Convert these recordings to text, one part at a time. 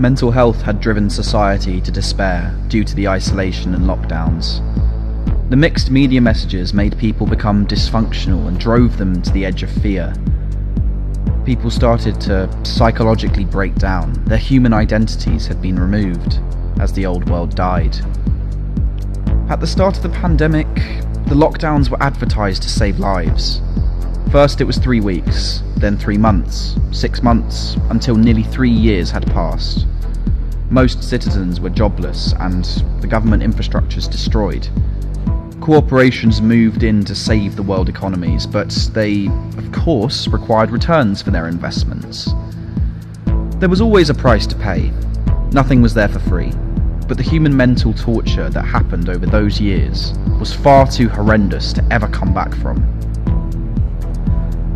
Mental health had driven society to despair due to the isolation and lockdowns. The mixed media messages made people become dysfunctional and drove them to the edge of fear. People started to psychologically break down. Their human identities had been removed as the old world died. At the start of the pandemic, the lockdowns were advertised to save lives. First it was 3 weeks, then 3 months, 6 months, until nearly 3 years had passed. Most citizens were jobless and the government infrastructures destroyed. Corporations moved in to save the world economies, but they, of course, required returns for their investments. There was always a price to pay. Nothing was there for free, but the human mental torture that happened over those years was far too horrendous to ever come back from.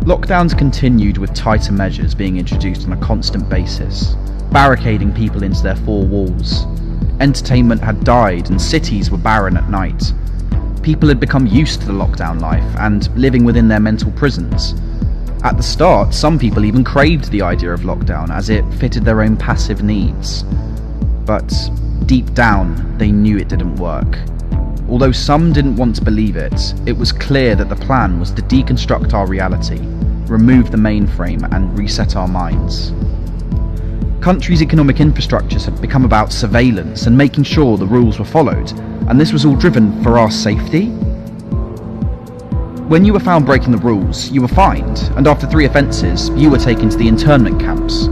Lockdowns continued with tighter measures being introduced on a constant basis, barricading people into their four walls. Entertainment had died and cities were barren at night. People had become used to the lockdown life and living within their mental prisons. At the start, some people even craved the idea of lockdown as it fitted their own passive needs. But deep down, they knew it didn't work. Although some didn't want to believe it, it was clear that the plan was to deconstruct our reality, remove the mainframe and reset our minds. Countries' economic infrastructures had become about surveillance and making sure the rules were followed, and this was all driven for our safety. When you were found breaking the rules, you were fined, and after 3 offences, you were taken to the internment camps.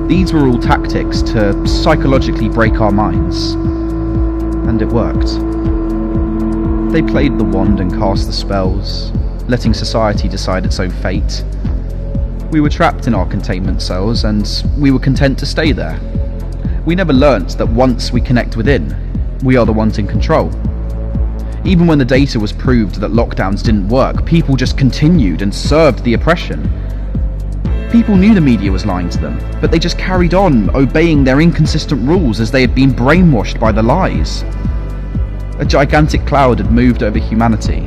These were all tactics to psychologically break our minds. And it worked. They played the wand and cast the spells, letting society decide its own fate. We were trapped in our containment cells, and we were content to stay there. We never learnt that once we connect within, we are the ones in control. Even when the data was proved that lockdowns didn't work, people just continued and served the oppression. People knew the media was lying to them, but they just carried on obeying their inconsistent rules as they had been brainwashed by the lies. A gigantic cloud had moved over humanity,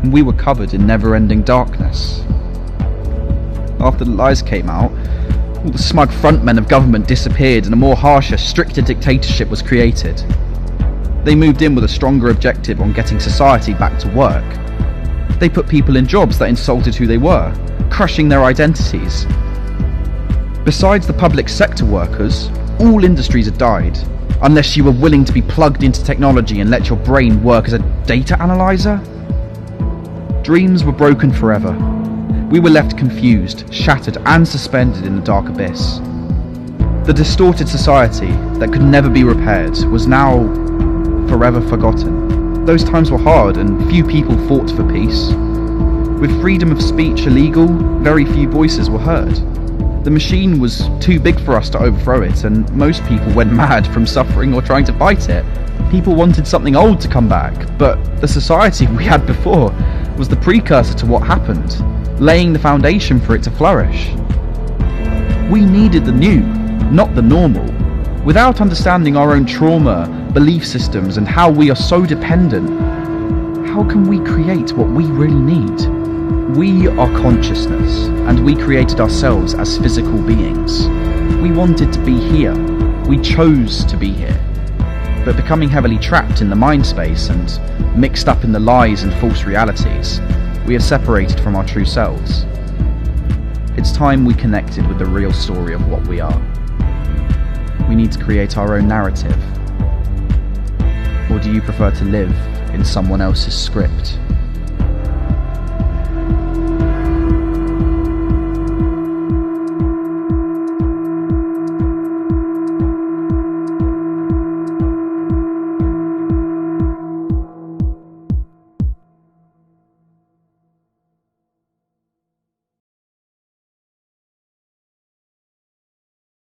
and we were covered in never-ending darkness. After the lies came out, all the smug frontmen of government disappeared and a more harsher, stricter dictatorship was created. They moved in with a stronger objective on getting society back to work. They put people in jobs that insulted who they were, crushing their identities. Besides the public sector workers, all industries had died, unless you were willing to be plugged into technology and let your brain work as a data analyzer. Dreams were broken forever. We were left confused, shattered and suspended in the dark abyss. The distorted society that could never be repaired was now forever forgotten. Those times were hard and few people fought for peace. With freedom of speech illegal, very few voices were heard. The machine was too big for us to overthrow it, and most people went mad from suffering or trying to fight it. People wanted something old to come back, but the society we had before was the precursor to what happened, laying the foundation for it to flourish. We needed the new, not the normal. Without understanding our own trauma, belief systems, and how we are so dependent, how can we create what we really need? We are consciousness, and we created ourselves as physical beings. We wanted to be here. We chose to be here. But becoming heavily trapped in the mind space and mixed up in the lies and false realities, we have separated from our true selves. It's time we connected with the real story of what we are. We need to create our own narrative. Or do you prefer to live in someone else's script?